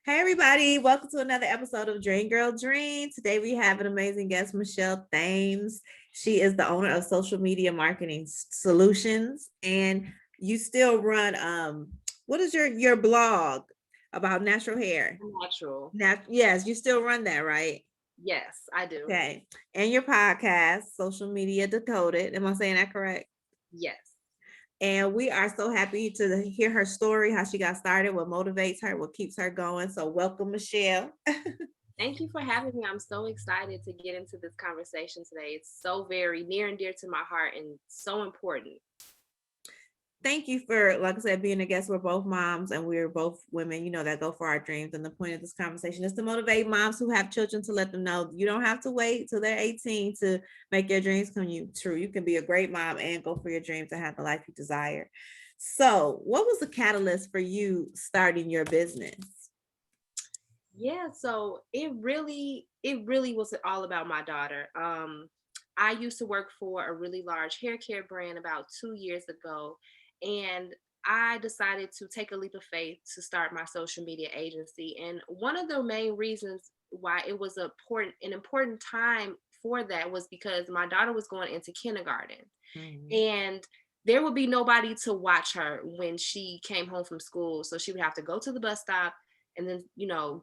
Hey everybody, welcome to another episode of Dream Girl Dream. Today we have an amazing guest, Michelle Thames. She is the owner of Social Media Marketing Solutions, and you still run what is your blog about natural hair? Natural. Yes, you still run that, right? Yes, I do. Okay. And your podcast, Social Media Decoded. Am I saying that correct? Yes. And we are so happy to hear her story, how she got started, what motivates her, what keeps her going. So welcome, Michelle. Thank you for having me. I'm so excited to get into this conversation today. It's so very near and dear to my heart and so important. Thank you for, like I said, being a guest. We're both moms and we're both women, that go for our dreams. And the point of this conversation is to motivate moms who have children, to let them know you don't have to wait till they're 18 to make your dreams come true. You can be a great mom and go for your dreams and have the life you desire. So, what was the catalyst for you starting your business? Yeah, so it really was all about my daughter. I used to work for a really large hair care brand about 2 years ago, and I decided to take a leap of faith to start my social media agency. And one of the main reasons why it was an important time for that was because my daughter was going into kindergarten, Mhm. and there would be nobody to watch her when she came home from school. So she would have to go to the bus stop and then,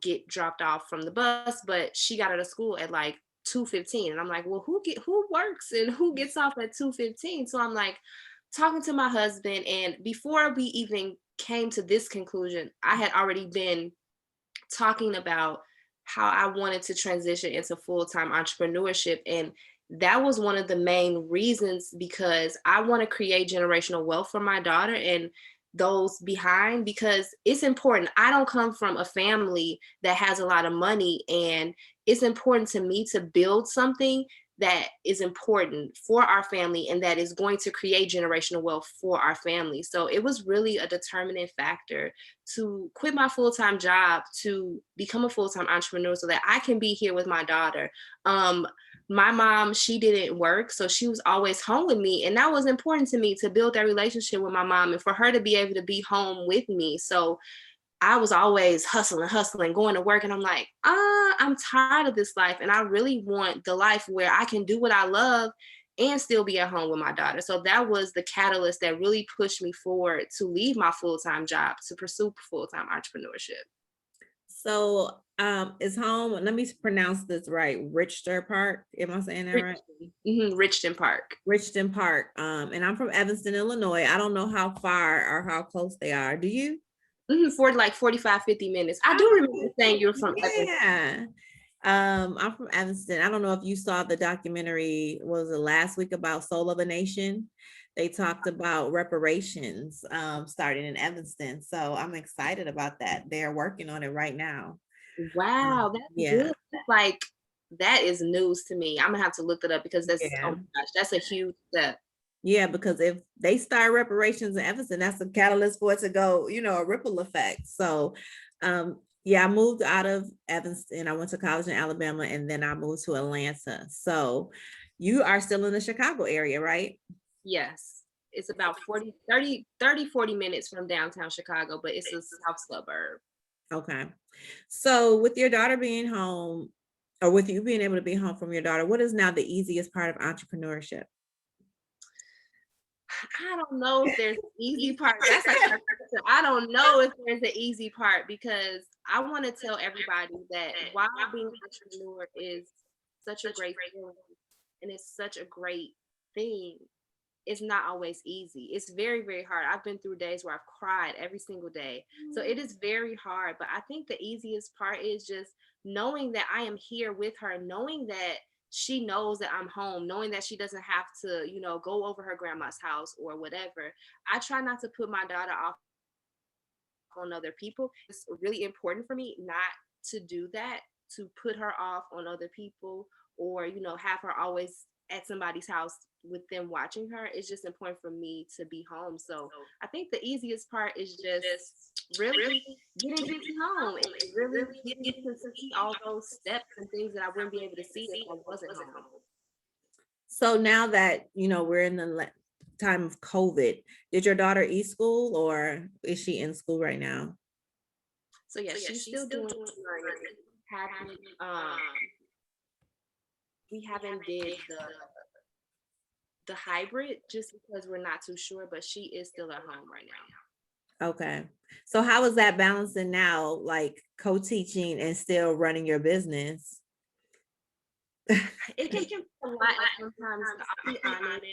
get dropped off from the bus. But she got out of school at like 2:15. And I'm like, well, who works and who gets off at 2:15? So I'm like talking to my husband. And before we even came to this conclusion, I had already been talking about how I wanted to transition into full-time entrepreneurship. And that was one of the main reasons, because I want to create generational wealth for my daughter and those behind, because it's important. I don't come from a family that has a lot of money, and it's important to me to build something that is important for our family and that is going to create generational wealth for our family. So it was really a determining factor to quit my full-time job to become a full-time entrepreneur so that I can be here with my daughter. My mom, she didn't work, so she was always home with me. And that was important to me, to build that relationship with my mom and for her to be able to be home with me. So I was always hustling, going to work. And I'm like, I'm tired of this life. And I really want the life where I can do what I love and still be at home with my daughter. So that was the catalyst that really pushed me forward to leave my full-time job to pursue full-time entrepreneurship. So, is home, let me pronounce this right, Richter Park. Am I saying that right? Richton Park. Richton Park. And I'm from Evanston, Illinois. I don't know how far or how close they are. Do you? For like 45, 50 minutes. I do remember saying you're from Evanston. Yeah. I'm from Evanston. I don't know if you saw the documentary, was it last week, about Soul of a Nation? They talked about reparations starting in Evanston. So I'm excited about that. They're working on it right now. Wow, that's Yeah. good. That's like, that is news to me. I'm gonna have to look that up because that's, oh Yeah. my gosh, that's a huge step. Yeah, because if they start reparations in Evanston, that's a catalyst for it to go, a ripple effect. So, yeah, I moved out of Evanston. I went to college in Alabama and then I moved to Atlanta. So, you are still in the Chicago area, right? Yes. It's about 40 minutes from downtown Chicago, but it's a south suburb. Okay. So, with your daughter being home, or with you being able to be home from your daughter, what is now the easiest part of entrepreneurship? I don't know if there's an easy part. That's like, I don't know if there's an easy part, because I want to tell everybody that while being an entrepreneur is such a great feeling and it's such a great thing, it's not always easy. It's very, very hard. I've been through days where I've cried every single day. So it is very hard. But I think the easiest part is just knowing that I am here with her, knowing that she knows that I'm home, knowing that she doesn't have to, go over her grandma's house or whatever. I try not to put my daughter off on other people. It's really important for me not to do that, to put her off on other people, or, have her always at somebody's house with them watching her. It's just important for me to be home. So I think the easiest part is just really getting to be home and really getting to see all those steps and things that I wouldn't be able to see if I wasn't home. So now that we're in the time of COVID, did your daughter e-school or is she in school right now? So yeah, she's still doing learning. Haven't we haven't did the hybrid just because we're not too sure, but she is still at home right now. Okay. So how is that balancing now, like co-teaching and still running your business? It can be a lot, and sometimes I'll be honest,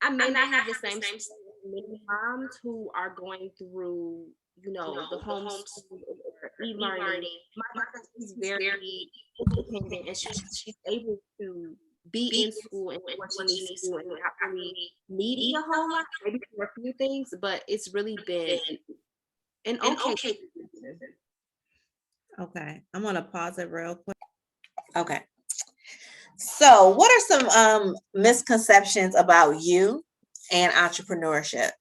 I may not have the same struggle as many moms who are going through, the homeschool or e-learning. My mom is very independent, and she's able to be in school and do what she needs to do and not really need me a whole lot, maybe for a few things, but it's really been an okay transition. Okay. I'm gonna pause it real quick. Okay. So what are some misconceptions about you and entrepreneurship?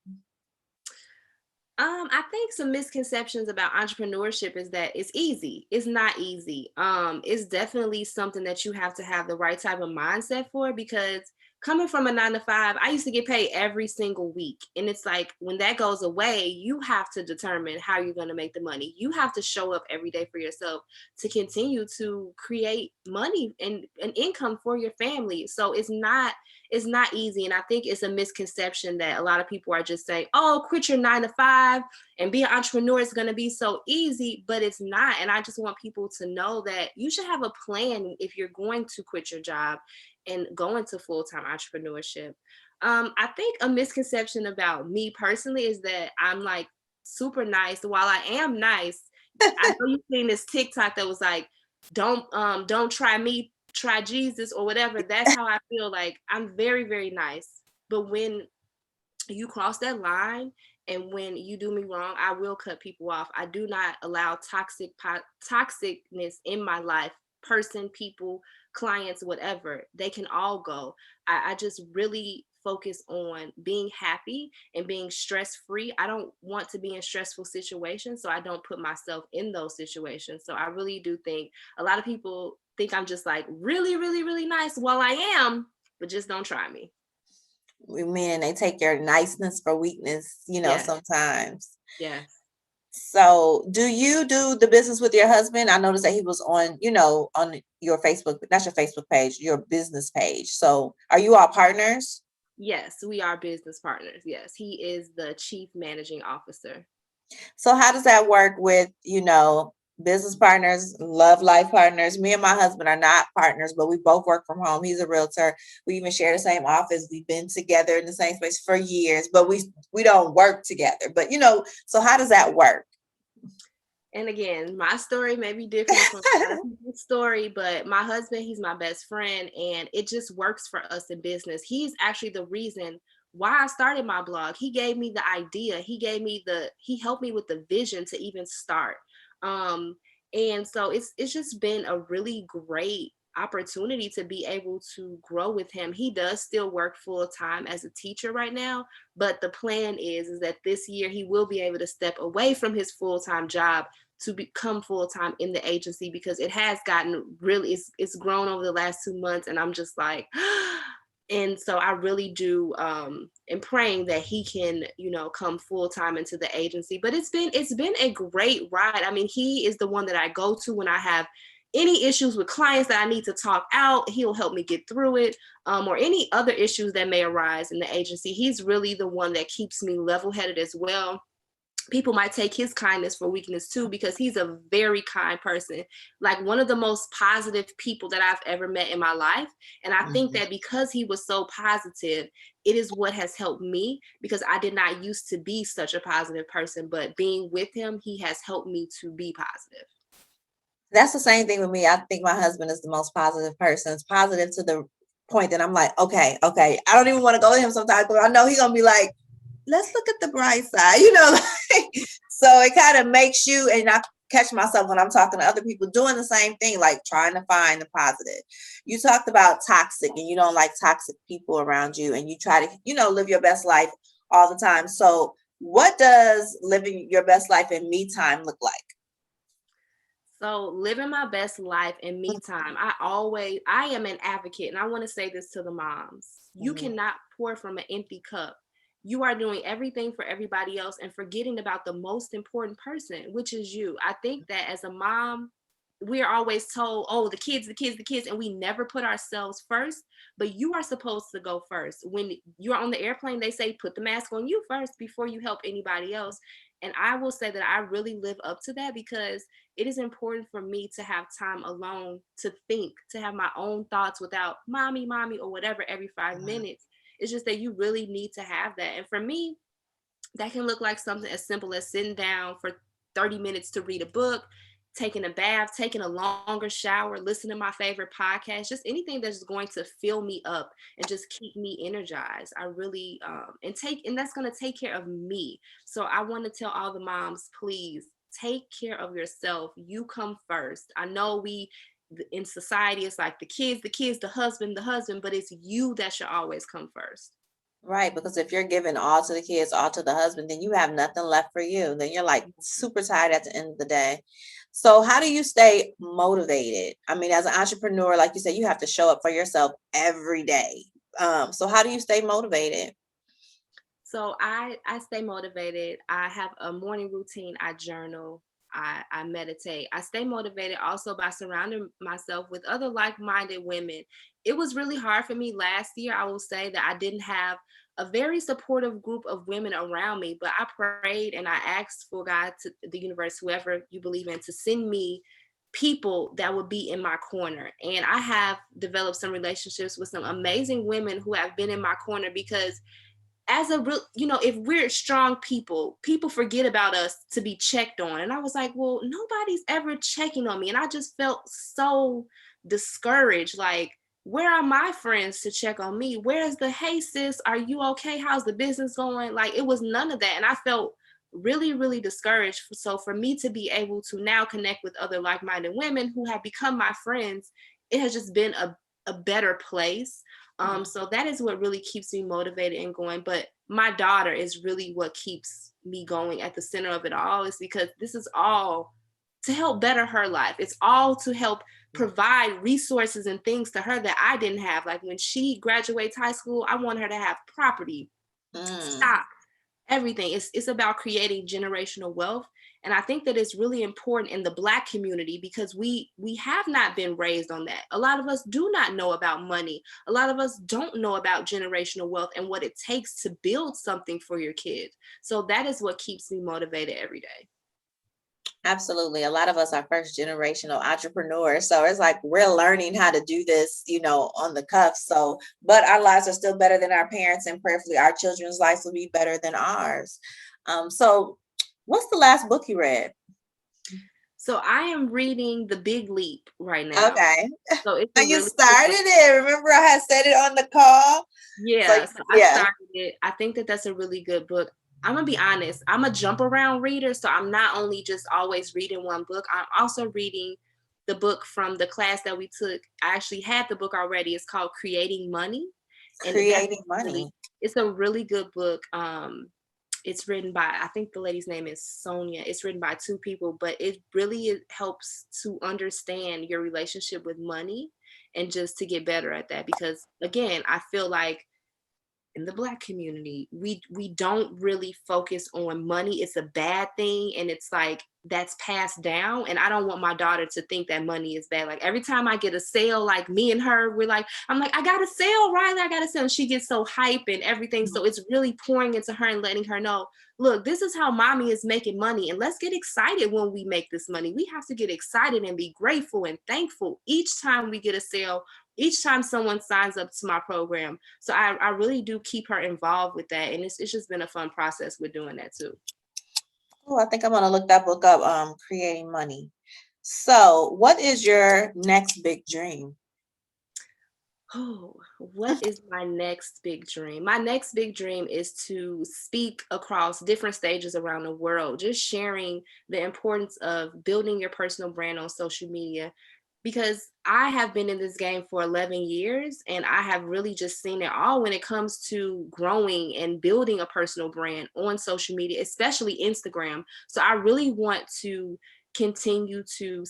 I think some misconceptions about entrepreneurship is that it's easy. It's not easy. It's definitely something that you have to have the right type of mindset for, because coming from a 9 to 5, I used to get paid every single week. And it's like when that goes away, you have to determine how you're going to make the money. You have to show up every day for yourself to continue to create money and an income for your family. So it's not easy. And I think it's a misconception that a lot of people are just saying, oh, quit your 9 to 5 and be an entrepreneur is going to be so easy, but it's not. And I just want people to know that you should have a plan if you're going to quit your job and go into full-time entrepreneurship. I think a misconception about me personally is that I'm like super nice. While I am nice, I know you've seen this TikTok that was like, don't try me, try Jesus or whatever. That's how I feel. Like I'm very, very nice. But when you cross that line and when you do me wrong, I will cut people off. I do not allow toxicness in my life. Person, people, clients, whatever, they can all go. I just really focus on being happy and being stress free. I don't want to be in stressful situations, so I don't put myself in those situations. So I really do think a lot of people think I'm just like really, really, really nice. Well, I am, but just don't try me. Meaning they take your niceness for weakness, Yes, sometimes. yes. So do you do the business with your husband? I noticed that he was on your Facebook, not your Facebook page, your business page. So are you all partners? Yes, we are business partners. Yes, he is the chief managing officer. So how does that work with, business partners, love life partners? Me and my husband are not partners, but we both work from home. He's a realtor. We even share the same office. We've been together in the same space for years, but we don't work together. But so how does that work? And again, my story may be different from a lot of people's story, but my husband, he's my best friend, and it just works for us in business. He's actually the reason why I started my blog. He gave me the idea. He helped me with the vision to even start. Um, and so it's just been a really great opportunity to be able to grow with him. He does still work full time as a teacher right now, but the plan is that this year he will be able to step away from his full time job to become full time in the agency, because it has gotten really it's grown over the last 2 months, and I'm just like and so I really do am praying that he can come full time into the agency. But it's been a great ride. I mean, he is the one that I go to when I have any issues with clients that I need to talk out. He'll help me get through it, or any other issues that may arise in the agency. He's really the one that keeps me level headed as well. People might take his kindness for weakness too, because he's a very kind person, like one of the most positive people that I've ever met in my life. And I think Mhm. that because he was so positive, it is what has helped me, because I did not used to be such a positive person, but being with him, he has helped me to be positive. That's the same thing with me. I think my husband is the most positive person. It's positive to the point that I'm like, okay, okay. I don't even want to go to him sometimes, but I know he's gonna be like, let's look at the bright side, like, so it kind of makes you, and I catch myself when I'm talking to other people doing the same thing, like trying to find the positive. You talked about toxic and you don't like toxic people around you, and you try to, live your best life all the time. So what does living your best life in me time look like? So living my best life in me time, I am an advocate, and I want to say this to the moms. You Mhm. cannot pour from an empty cup. you are doing everything for everybody else and forgetting about the most important person, which is you. I think that as a mom, we're always told, oh, the kids, the kids, the kids, and we never put ourselves first. But you are supposed to go first. When you're on the airplane, they say put the mask on you first before you help anybody else. And I will say that I really live up to that, because it is important for me to have time alone to think, to have my own thoughts without mommy, or whatever every 5 minutes. It's just that you really need to have that. And for me, that can look like something as simple as sitting down for 30 minutes to read a book, taking a bath, taking a longer shower, listening to my favorite podcast, just anything that's going to fill me up and just keep me energized. I really and that's going to take care of me. So I want to tell all the moms, please take care of yourself. You come first. I know we in society it's like the kids, the husband, but it's you that should always come first. Right, because if you're giving all to the kids, all to the husband, then you have nothing left for you. Then you're like super tired at the end of the day. So how do you stay motivated? I mean, as an entrepreneur, like you said, you have to show up for yourself every day. So how do you stay motivated? So I stay motivated. I have a morning routine. I journal. I meditate. I stay motivated also by surrounding myself with other like-minded women. It was really hard for me last year. I will say that I didn't have a very supportive group of women around me, but I prayed and I asked for God, to the universe, whoever you believe in, to send me people that would be in my corner. And I have developed some relationships with some amazing women who have been in my corner, because as a real, if we're strong people, people forget about us to be checked on. And I was like, well, nobody's ever checking on me. And I just felt so discouraged. Like, where are my friends to check on me? Where's the, hey, sis, are you okay? How's the business going? Like, it was none of that. And I felt really, really discouraged. So for me to be able to now connect with other like-minded women who have become my friends, it has just been a better place. So that is what really keeps me motivated and going. But my daughter is really what keeps me going at the center of it all, is because this is all to help better her life. It's all to help provide resources and things to her that I didn't have. Like when she graduates high school, I want her to have property, Mm. stock, everything. It's about creating generational wealth. And I think that it's really important in the Black community, because we have not been raised on that. A lot of us do not know about money. A lot of us don't know about generational wealth and what it takes to build something for your kids. So that is what keeps me motivated every day. Absolutely. A lot of us are first generational entrepreneurs. So it's like we're learning how to do this, on the cuff. So, but our lives are still better than our parents, and prayerfully our children's lives will be better than ours. So what's the last book you read? So I am reading The Big Leap right now. Okay. So it's Now a you really good started book. it. Remember I had said it on the call? So Yeah, so I yeah. started it. I think that that's a really good book. I'm gonna be honest, I'm a jump around reader, so I'm not only just always reading one book, I'm also reading the book from the class that we took. I actually had the book already. It's called Creating Money, and that's Creating really, money. it's a really good book. It's written by, I think the lady's name is Sonia. It's written by two people, but it helps to understand your relationship with money and just to get better at that. Because again, I feel like in the Black community, we don't really focus on money. It's a bad thing, and it's like that's passed down. And I don't want my daughter to think that money is bad. Like every time I get a sale, like me and her, I'm like, I got a sale, Riley, I got a sale. And she gets so hype and everything. So it's really pouring into her and letting her know, look, this is how mommy is making money. And let's get excited when we make this money. We have to get excited and be grateful and thankful each time we get a sale, each time someone signs up to my program. So I really do keep her involved with that. And it's just been a fun process with doing that too. Oh, I think I'm gonna look that book up, Creating Money. So what is your next big dream? Oh, what is my next big dream? My next big dream is to speak across different stages around the world, just sharing the importance of building your personal brand on social media. Because I have been in this game for 11 years and I have really just seen it all when it comes to growing and building a personal brand on social media, especially Instagram. So I really want to continue to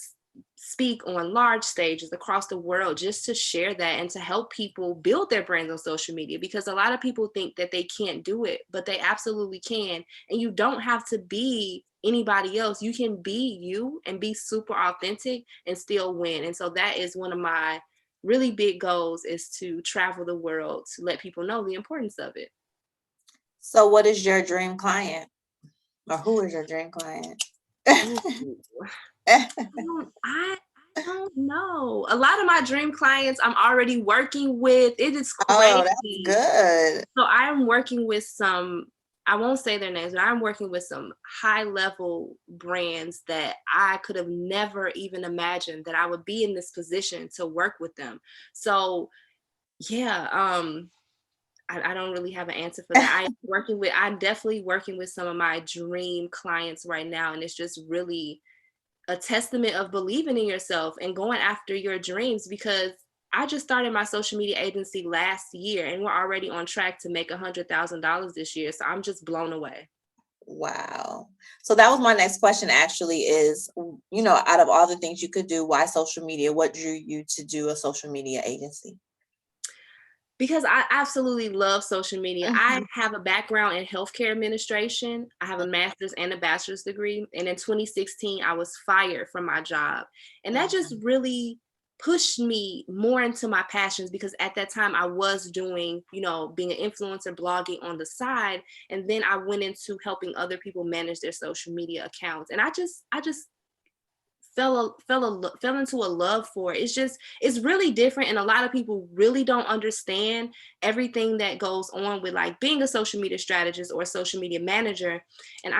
speak on large stages across the world just to share that and to help people build their brands on social media, because a lot of people think that they can't do it, but they absolutely can. And you don't have to be anybody else. You can be you and be super authentic and still win. And so that is one of my really big goals, is to travel the world to let people know the importance of it. So what is your dream client? Or who is your dream client? Ooh. I don't know. A lot of my dream clients I'm already working with. It is Oh, that's crazy. good. So I'm working with some, I won't say their names, but I'm working with some high level brands that I could have never even imagined that I would be in this position to work with them. So yeah, I don't really have an answer for that. I'm definitely working with some of my dream clients right now. And it's just really a testament of believing in yourself and going after your dreams, because I just started my social media agency last year and we're already on track to make $100,000 this year. So I'm just blown away. Wow. So that was my next question actually is, out of all the things you could do, why social media? What drew you to do a social media agency? Because I absolutely love social media. I Mhm. have a background in healthcare administration. I have a master's and a bachelor's degree. And in 2016, I was fired from my job. And that just Mhm. really pushed me more into my passions, because at that time I was doing, being an influencer, blogging on the side. And then I went into helping other people manage their social media accounts. And I just fell into a love for it. It's really different, and a lot of people really don't understand everything that goes on with like being a social media strategist or a social media manager. And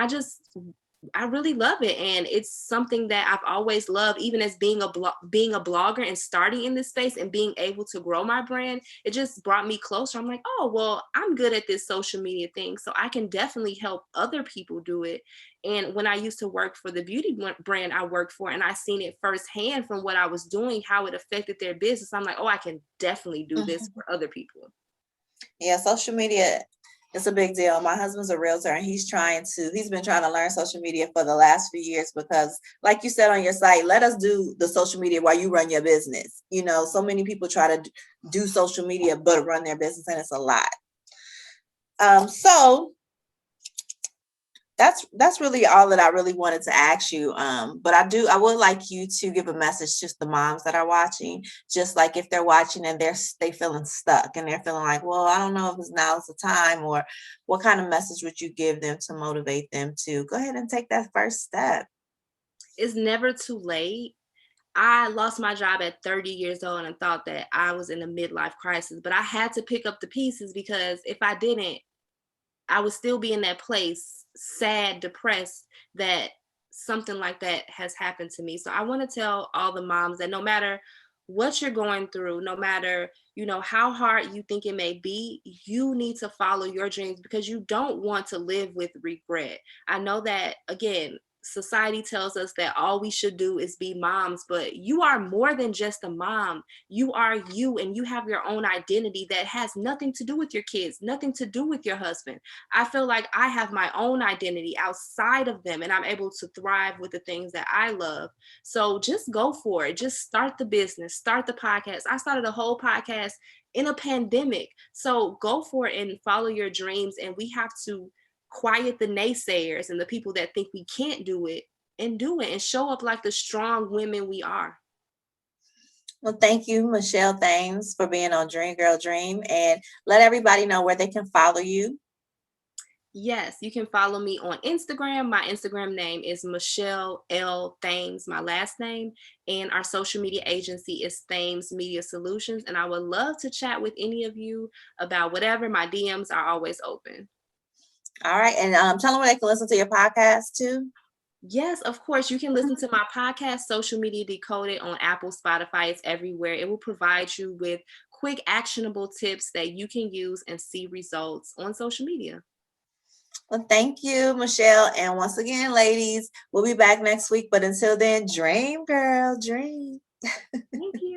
I really love it, and it's something that I've always loved. Even as being a blogger and starting in this space and being able to grow my brand, it just brought me closer. I'm like, oh well, I'm good at this social media thing, so I can definitely help other people do it. And when I used to work for the beauty brand I worked for, and I seen it firsthand from what I was doing, how it affected their business, I'm like, oh, I can definitely do this Mhm. for other people. Yeah, social media is a big deal. My husband's a realtor and he's been trying to learn social media for the last few years because, like you said on your site, let us do the social media while you run your business. So many people try to do social media but run their business and it's a lot. So that's really all that I really wanted to ask you. But I would like you to give a message to the moms that are watching, just like if they're watching and they feeling stuck and they're feeling like, well, I don't know if now's the time, or what kind of message would you give them to motivate them to go ahead and take that first step? It's never too late. I lost my job at 30 years old and thought that I was in a midlife crisis, but I had to pick up the pieces, because if I didn't, I would still be in that place, sad, depressed, that something like that has happened to me. So I want to tell all the moms that no matter what you're going through, no matter, how hard you think it may be, you need to follow your dreams, because you don't want to live with regret. I know that, again, society tells us that all we should do is be moms, but you are more than just a mom. You are you, and you have your own identity that has nothing to do with your kids, nothing to do with your husband. I feel like I have my own identity outside of them, and I'm able to thrive with the things that I love. So just go for it. Just start the business, start the podcast. I started a whole podcast in a pandemic. So go for it and follow your dreams. And we have to quiet the naysayers and the people that think we can't do it, and do it and show up like the strong women we are. Well, thank you, Michelle Thames, for being on Dream Girl Dream, and let everybody know where they can follow you. Yes, you can follow me on Instagram. My Instagram name is Michelle L. Thames, my last name. And our social media agency is Thames Media Solutions. And I would love to chat with any of you about whatever. My DMs are always open. All right, and tell them where they can listen to your podcast too. Yes, of course. You can listen to my podcast, Social Media Decoded, on Apple, Spotify. It's everywhere. It will provide you with quick, actionable tips that you can use and see results on social media. Well, thank you, Michelle. And once again, ladies, we'll be back next week. But until then, dream, girl, dream. Thank you.